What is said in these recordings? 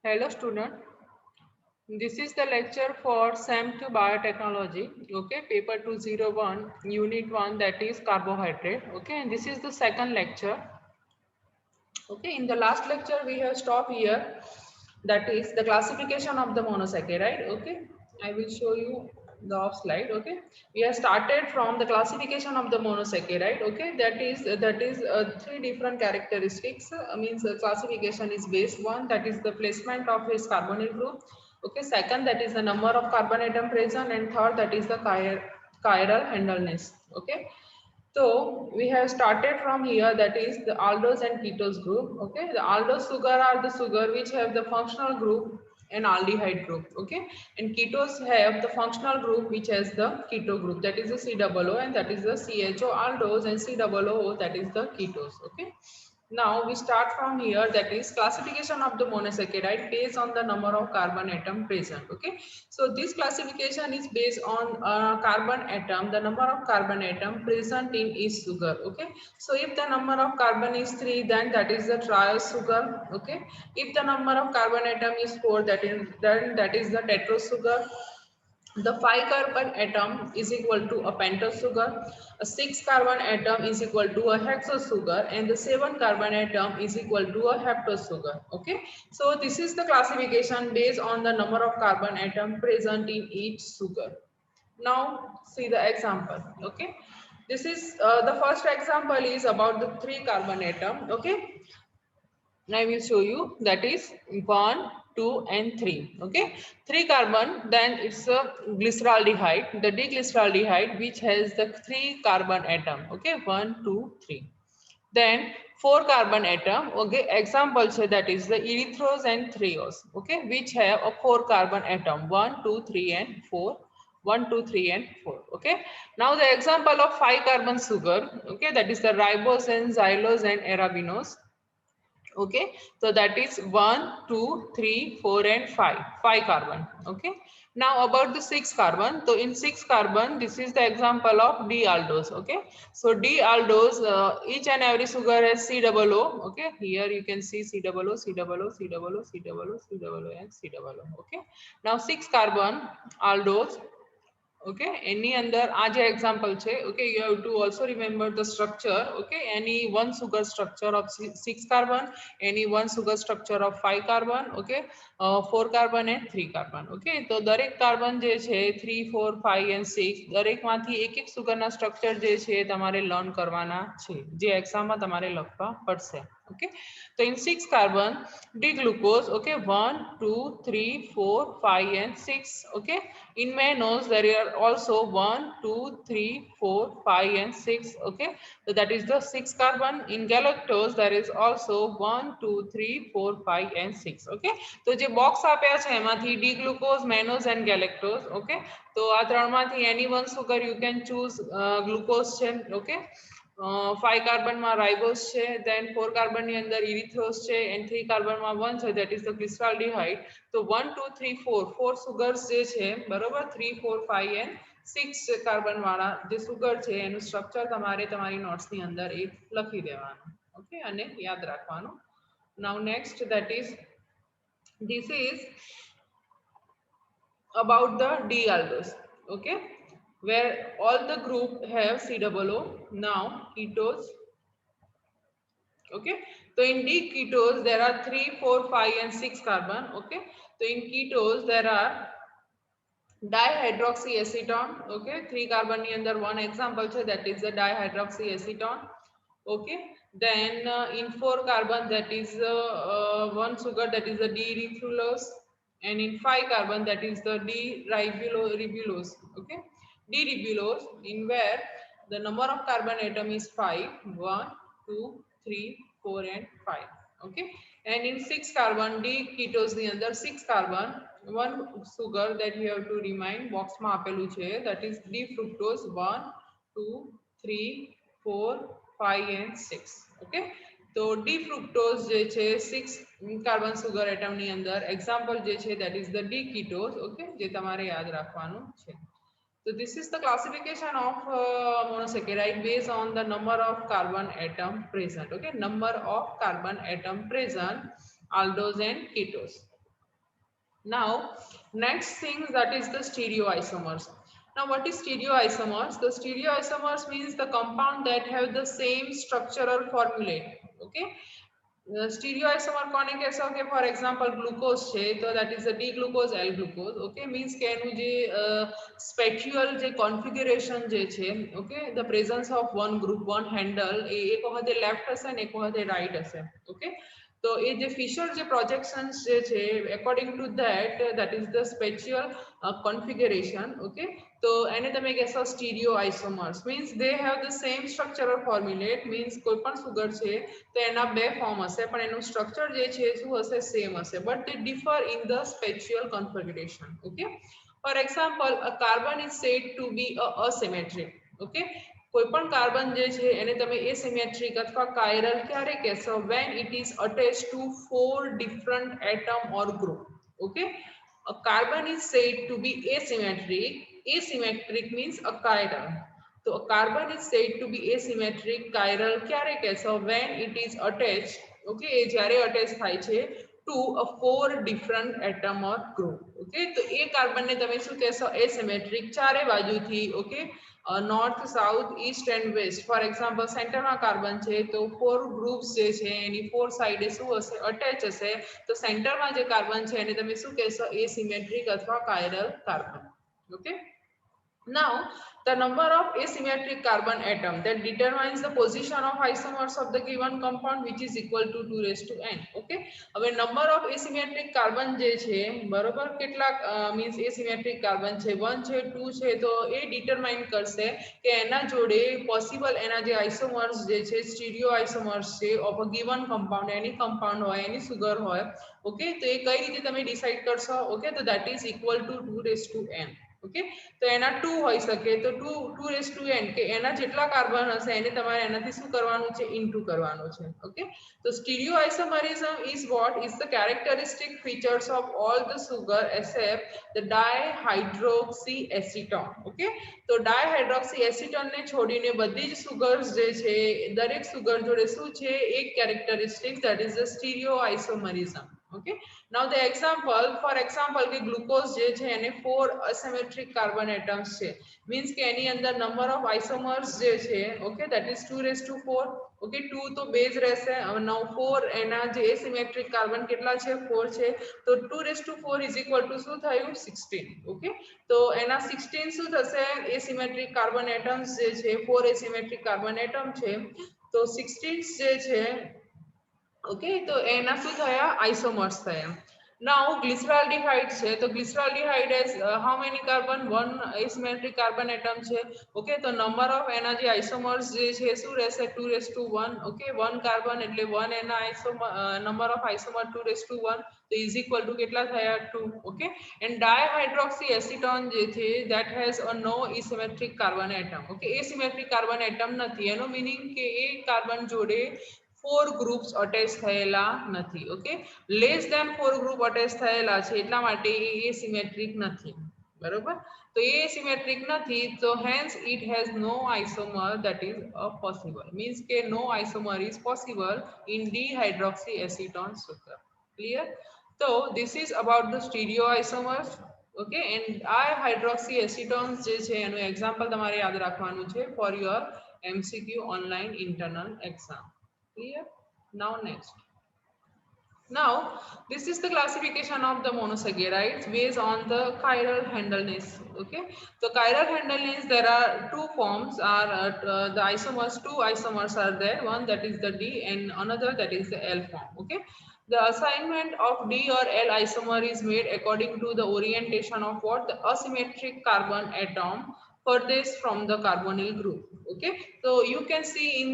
Hello student, this is the lecture for SEM to Biotechnology, okay, paper 201, unit 1, that is carbohydrate, okay, and this is the second lecture, okay. In the last lecture we have stopped here, that is the classification of the monosaccharide, okay. I will show you the off slide, okay. We have started from the classification of the monosaccharide, okay, that is three different characteristics, means classification is based one, that is the placement of his carbonyl group, okay, second, that is the number of carbon atom present, and third, that is the chiral handleness, okay. So we have started from here, that is the aldose and ketose group, okay. The aldose sugar are the sugar which have the functional group and aldehyde group, okay, and ketose have the functional group which has the keto group, that is the COO, and that is the CHO aldose, and COO, that is the ketose, okay. Now we start from here, that is classification of the monosaccharide based on the number of carbon atom present, okay. So this classification is based on carbon atom, the number of carbon atom present in each sugar, okay. So if the number of carbon is 3, then that is the triose sugar, okay. If the number of carbon atom is 4, then that is the tetrose sugar. The 5 carbon atom is equal to a pentose sugar, a 6 carbon atom is equal to a hexose sugar, and the 7 carbon atom is equal to a heptose sugar, okay. So this is the classification based on the number of carbon atom present in each sugar. Now see the example, okay. This is the first example is about the 3 carbon atom, okay. I will show you, that is 1, 2 and 3, okay. 3 carbon, then it's a glyceraldehyde, the diglyceraldehyde which has the 3 carbon atom, okay, 1, 2, 3. Then 4 carbon atom, okay, example say that is the erythrose and threose, okay, which have a 4 carbon atom, 1, 2, 3 and 4. 1, 2, 3 and 4, okay. Now the example of 5 carbon sugar, okay, that is the ribose and xylose and arabinose, okay. So that is 1, 2, 3, 4 and 5 carbon, okay. Now about the 6 carbon, so in 6 carbon this is the example of d aldose, okay. So d aldose, each and every sugar has COO, okay. Here you can see COO, COO, COO, COO, COO and COO, okay. Now 6 carbon aldose, okay, any under આ જે example છે, okay, you have to also remember the structure, okay. Any one sugar structure of 6 carbon, any one sugar structure of 5 carbon, okay, 4 carbon and 3 carbon, okay. તો દરેક carbon જે છે 3, 4, 5 and 6 દરેકમાંથી એક એક સુગરના structure જે છે તમારે લર્ન કરવાના છે, જે એક્ઝામમાં તમારે લખવા પડશે, okay. So in 6 carbon d-glucose, okay, 1, 2, 3, 4, 5 and 6, okay. In mannose there are also 1, 2, 3, 4, 5 and 6, okay. So that is the 6 carbon. In galactose there is also 1, 2, 3, 4, 5 and 6, okay. તો જે બોક્સ આપ્યા છે એમાંથી D glucose, mannose and galactose, okay. તો આ ત્રણમાંથી any one sugar you can choose, glucose છે, okay. 5 કાર્બનમાં રાઇબોઝ છે, then 4 કાર્બનની અંદર ઇરિથ્રોઝ છે, and 3 કાર્બનમાં 1 છે, that is the glyceraldehyde. તો 1, 2, 3, 4 સુગર્સ જે છે, બરોબર, 3, 4, 5 and 6 કાર્બન વાળા જે સુગર છે એનું સ્ટ્રક્ચર તમારે તમારી નોટ્સની અંદર એ લખી દેવાનું, ઓકે, અને યાદ રાખવાનું. Now next, that is, this is about the d-aldose, okay, where all the group have COO. Now ketose, okay. So in d ketose there are 3, 4, 5 and 6 carbon, okay. So in ketose there are dihydroxyacetone, okay, 3 carbon ની અંદર one example છે, that is the dihydroxyacetone, okay. Then in 4 carbon that is one sugar, that is the d-ribulose, and in 5 carbon that is the d-ribulose, okay. D-ribulose, in where the number of carbon atom is 5, 1, 2, 3, 4 and 5, okay. And in 6 carbon d ketose ની અંદર 6 carbon, one sugar that you have to remind, box માં આપેલું છે, that is d fructose, 1, 2, 3, 4, 5 and 6, okay. તો d fructose જે છે 6 carbon sugar atom ની અંદર એક્ઝામ્પલ જે છે, that is the d ketose, okay, જે તમારે યાદ રાખવાનું છે. So this is the classification of monosaccharide based on the number of carbon atom present, okay, number of carbon atom present, aldose and ketose. Now, next thing that is the stereoisomers. Now, what is stereoisomers? The stereoisomers means the compound that have the same structural formulate. Okay. સ્ટીરિયોઆઇસોમર કોને કહેશો કે for example glucose છે તો that is D glucose L glucose okay means કે એનું જે spatial જે configuration જે છે okay the presence of one group one handle એ એક વખતે લેફ્ટ હશે ને એક વખતે રાઈટ હશે ઓકે તો એ જે ફિશર જે પ્રોજેક્શન્સ જે છે according to that is the spatial configuration okay તો એને તમે કહેશો stereo isomers means they have the same structural formulate means કોઈ પણ સુગર છે તો એના બે ફોર્મ હશે પણ એનું સ્ટ્રક્ચર જે છે શું હશે સેમ હશે but they differ in the spatial configuration okay for example a carbon is said to be a asymmetric okay કોઈ પણ કાર્બન જે છે એને તમે asymmetric અથવા chiral ક્યારે કહેશો when it is attached to four different atom or group okay a carbon is said to be asymmetric means a chiral. So a carbon is said to be asymmetric chiral ક્યારે કહેશો when it is attached okay એ જ્યારે attach થાય છે to a four different atom or group okay તો એ carbon ને તમે શું કહેશો asymmetric ચારે બાજુથી okay north south east and west for example સેન્ટરમાં કાર્બન છે તો four groups જે છે એની four સાઈડે શું હશે attach હશે તો સેન્ટરમાં જે કાર્બન છે એને તમે શું કહેશો asymmetric અથવા chiral carbon okay now the number of asymmetric carbon atom that determines the position of isomers of the given compound which is equal to 2 raised to n okay હવે number of asymmetric carbon જે છે બરોબર કેટલા means asymmetric carbon છે 1 છે 2 છે તો એ determine કરશે કે એના જોડે possible એના જે isomers જે છે stereo isomers છે of a given compound any compound હોય any sugar હોય okay તો એ કઈ રીતે તમે decide કરશો okay તો that is equal to 2 raised to n okay તો એના 2 હોઈ શકે તો 2 રેઝ ટુ n કે એના જેટલા કાર્બન હશે એને તમારે એનાથી શું કરવાનું છે ઇન્ટુ કરવાનું છે ઓકે તો stereoisomerism is what is the characteristic features of all the sugar except the dihydroxy acetone okay તો ડાયહાઇડ્રોક્સી એસિટોન ને છોડીને બધી જ સુગર્સ જે છે દરેક સુગર જોડે શું છે એક characteristic that is the stereoisomerism okay now the example for example કે ગ્લુકોઝ જે છે એને 4 asymmetric carbon atoms છે means કે એની અંદર number of isomers જે છે okay that is 2 raised to 4 okay 2 તો બેઝ રહેશે now 4 એના જે asymmetric carbon કેટલા છે 4 છે તો 2 raised to 4 is equal to શું થયું 16 okay તો એના 16 શું થશે asymmetric carbon atoms જે છે 4 asymmetric carbon atom છે તો 16 જે છે ઓકે તો એના શું થયા આઇસોમર્સ થયા નાઉ ગ્લિસરાલ્ડિહાઇડ છે તો glyceraldehyde has how many carbon one asymmetric carbon atom છે ઓકે તો નંબર ઓફ એના જે આઇસોમર્સ જે છે શું રહેશે 2 રેઝ ટુ 1 ઓકે 1 કાર્બન એટલે 1 એના isomer number of isomer 2 raise to 1 તો ઇઝ ઇક્વલ ટુ કેટલા થયા 2 ઓકે એન્ડ ડાયહાઇડ્રોક્સી એસિટોન જે છે that has a no asymmetric carbon atom okay asymmetric carbon atom નથી એનો મીનિંગ કે એ કાર્બન જોડે 4 ગ્રુપ્સ અટેચ થયેલા નથી okay less than 4 group attach થયેલા છે એટલા માટે એ એસિમેટ્રિક નથી બરોબર તો એ એસિમેટ્રિક નથી તો hence it has no isomer that is possible means કે no isomer is possible in dihydroxy acetone sugar clear તો this is about the stereoisomers okay and આ હાઇડ્રોક્સી એસિટોન્સ જે છે એનું એક્ઝામ્પલ તમારે યાદ રાખવાનું છે for your MCQ online internal exam clear now next now this is the classification of the monosaccharides based on the chiral handleness okay so chiral handleness there are two forms are the isomers two isomers are there one that is the D and another that is the L form okay the assignment of D or L isomer is made according to the orientation of what the asymmetric carbon atom furthest from the carbonyl group okay so you can see in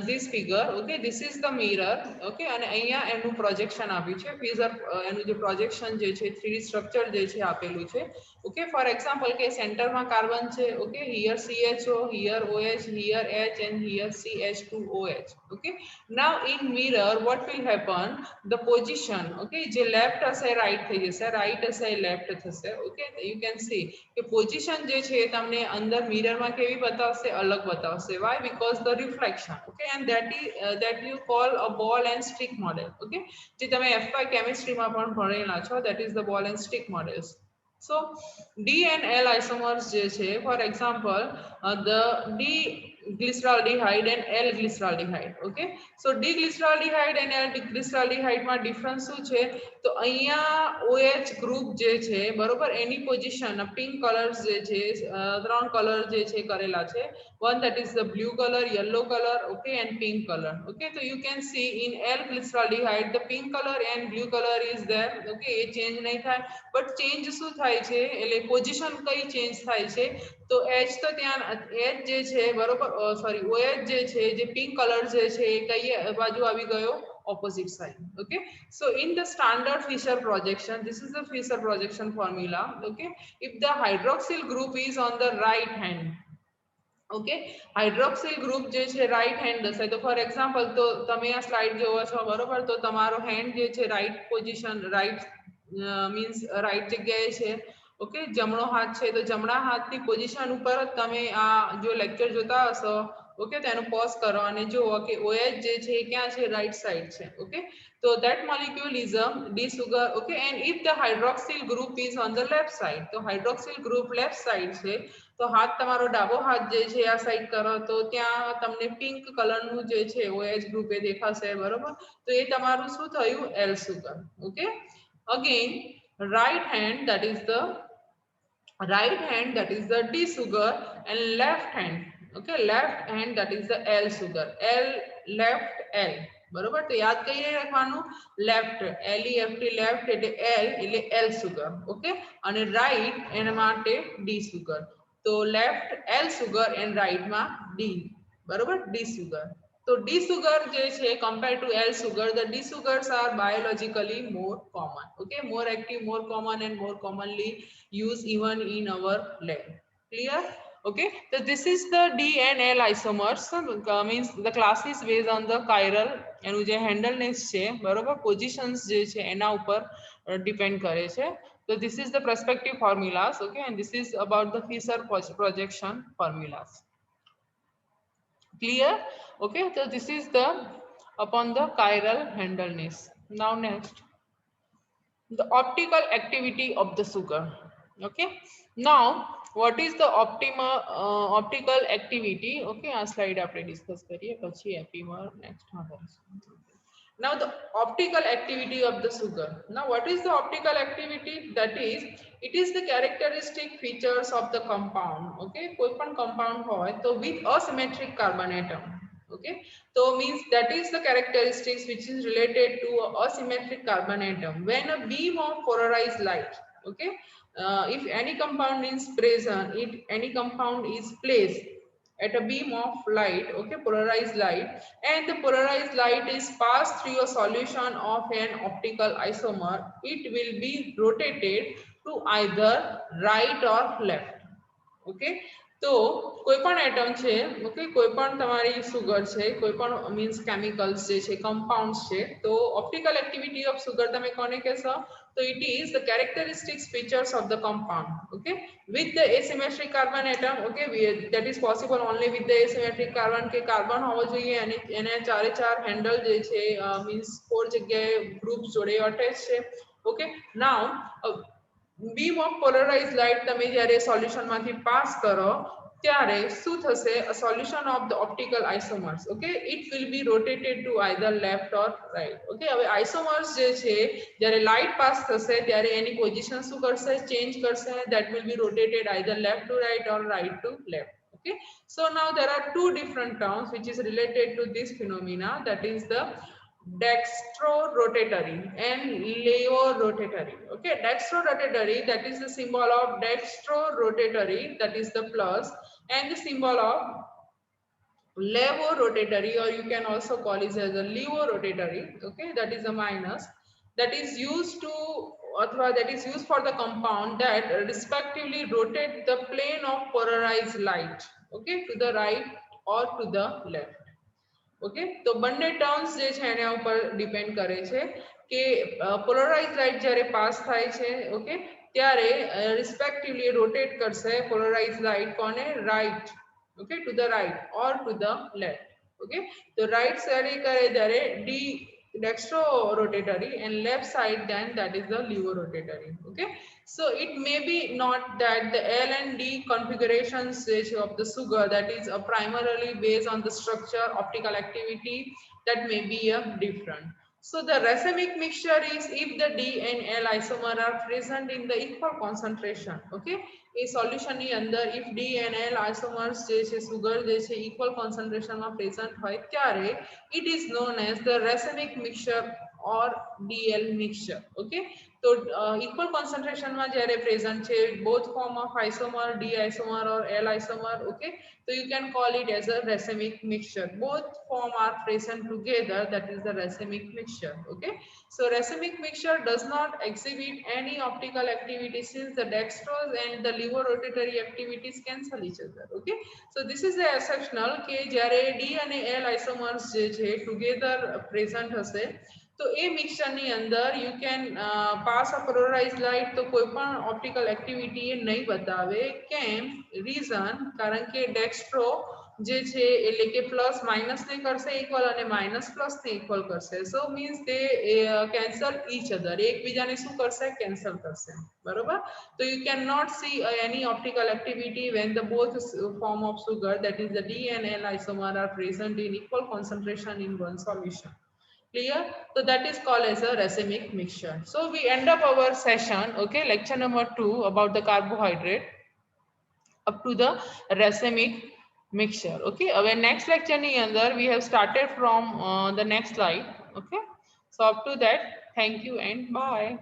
this figure okay this is the mirror okay અને અહીંયા એનું projection આપ્યું છે figure એનું જે projection જે છે 3D structure જે છે આપેલું છે okay for example કે સેન્ટરમાં કાર્બન છે okay here CHO here OH here H and here CH2OH okay now in mirror what will happen the position okay જે left હશે right થઈ જશે right હશે left થશે okay you can see કે position જે છે તમને અંદર મિરરમાં કેવી બતાવશે અલગ બતાવશે why because the reflection okay and that you call a ball and stick model okay જે તમે FY કેમિસ્ટ્રીમાં પણ ભણેલા છો that is the ball and stick models. So D and L isomers જે છે for example the D glyceraldehyde and L glyceraldehyde okay so D glyceraldehyde and L glyceraldehyde માં difference શું છે તો અહીંયા OH ગ્રુપ જે છે બરોબર એની પોઝિશન પિંક કલર્સ જે છે ત્રણ કલર જે છે કરેલા છે one that is the blue color yellow color okay and pink color okay so you can see in L glyceraldehyde the pink color and blue color is there okay A change નહીં થાય but change શું થાય છે એટલે position કઈ change થાય છે તો H તો ત્યાં H જે છે બરોબર સોરી OH જે છે જે પિંક કલર જે છે એ કઈ બાજુ આવી ગયો opposite side okay so in the standard Fisher projection this is the Fisher projection formula okay if the hydroxyl group is on the right hand okay hydroxyl group જે છે right hand હશે તો for example તો તમે આ slide જોવો છો બરોબર તો તમારો hand જે છે right position right means right જગ્યાએ છે ઓકે જમણો હાથ છે તો જમણા હાથની પોઝિશન ઉપર જ તમે આ જો લેક્ચર જોતા હશો ઓકે તેનો પોઝ કરો અને જુઓ કે OH જે છે ક્યાં છે રાઈટ સાઈડ છે okay so that molecule is a D sugar okay and if the hydroxyl group is on the left side તો hydroxyl group left side છે તો હાથ તમારો ડાબો હાથ જે છે આ સાઈડ કરો તો ત્યાં તમને પિંક કલરનું જે છે OH ગ્રુપ એ દેખાશે બરોબર તો એ તમારું શું થયું L sugar okay again right hand that is the D sugar and left hand okay left hand that is the L sugar L left L બરોબર તો યાદ કઈ રાખવાનું લેફ્ટ LEFT લેફ્ટ એટલે L એટલે L sugar ઓકે અને right એના માટે D sugar તો left L sugar and right માં D બરોબર D sugar so D sugar જે છે compared to L sugar the D sugars are biologically more common okay more active more common and more commonly used even in our lab clear okay so this is the D and L isomers means the class is based on the chiral એનું જે handleness છે બરોબર positions જે છે એના ઉપર depend કરે છે so this is the perspective formulas okay and this is about the Fisher projection formulas clear okay so this is the upon the chiral handleness now next the optical activity of the sugar okay now what is the optical activity okay આ slide આપણે discuss કરીએ પછી epimer next now the optical activity of the sugar now what is the optical activity that is it is the characteristic features of the compound okay કોઈ પણ compound હોય તો with asymmetric carbon atom okay so means that is the characteristics which is related to a asymmetric carbon atom when a beam of polarized light okay if any compound is present if any compound is placed at a beam of light okay polarized light and the polarized light is passed through a solution of an optical isomer it will be rotated to either right or left okay તો કોઈ પણ atom છે okay કોઈ પણ તમારી sugar છે કોઈ પણ મીન્સ કેમિકલ્સ જે છે કમ્પાઉન્ડ્સ છે તો ઓપ્ટિકલ એક્ટિવિટી ઓફ સુગર તમે કોને કહેશો તો it is the characteristics features of the compound okay with the asymmetric carbon atom okay that is possible only with the asymmetric carbon કે કાર્બન હોવો જોઈએ અને એને ચારે ચાર હેન્ડલ જે છે મીન્સ 4 જગ્યાએ ગ્રુપ્સ જોડે અટેચ છે okay now beam of polarized light તમે જ્યારે સોલ્યુશન માંથી પાસ કરો ત્યારે શું થશે a solution of the optical isomers okay it will be rotated to either left or right okay હવે isomers જે છે જ્યારે light pass થશે ત્યારે એની પોઝિશન શું કરશે ચેન્જ કરશે that will be rotated either left to right or right to left okay so now there are two different terms which is related to this phenomena that is the dextrorotatory and levorotatory okay dextrorotatory that is the symbol of dextrorotatory that is the plus and the symbol of levorotatory or you can also call it as a levorotatory okay that is a minus that is used to or that is used for the compound that respectively rotate the plane of polarized light okay to the right or to the left okay તો બંને terms જે છે એના ઉપર depend કરે છે કે polarise light જ્યારે પાસ થાય છે ઓકે ત્યારે રિસ્પેક્ટિવલી રોટેટ કરશે પોલરાઇઝ લાઇટ કોને right okay to the right or to the left okay તો રાઈટ સાઈડ કરે ત્યારે D dextro rotatory and left side then that is the levo rotatory okay so it may be not that the L and D configurations of the sugar that is primarily based on the structure optical activity that may be different. So the racemic mixture is if the D and L isomer are present in the equal concentration. Okay, a solution ની અંદર if D and L isomers જે છે sugar જે છે equal concentration માં present હોય ત્યારે it is known as the racemic mixture or DL mixture. Okay, તો equal concentration માં જ્યારે present છે both form of isomer D isomer or L isomer. Okay, so you can call it as a racemic mixture. Both form are present together, that is the racemic mixture. Okay, so racemic mixture does not exhibit any optical activity since the dextrose and the levorotatory activities cancel each other. Okay, so this is the exceptional કે જ્યારે D અને L isomers જે છે together present હશે તો એ mixture ની અંદર you can pass a polarized light તો કોઈ પણ optical activity એ નહીં બતાવે કેમ reason કારણ કે dextro જે છે એટલે કે પ્લસ માઇનસ ને કરશે ઇક્વલ અને માઇનસ પ્લસ ને ઇક્વલ કરશે સો મીન્સ તે કેન્સલ ઈચ અધર એકબીજાને શું કરશે કેન્સલ કરશે બરોબર તો you cannot see any optical activity when the both form of sugar that is the D and L isomer are present in equal concentration in one solution. Clear? So that is called as a racemic mixture. So we end up our session, okay, lecture number 2 about the carbohydrate up to the racemic mixture. Okay, our next lecture ni andar we have started from the next slide. Okay, so up to that, thank you and bye.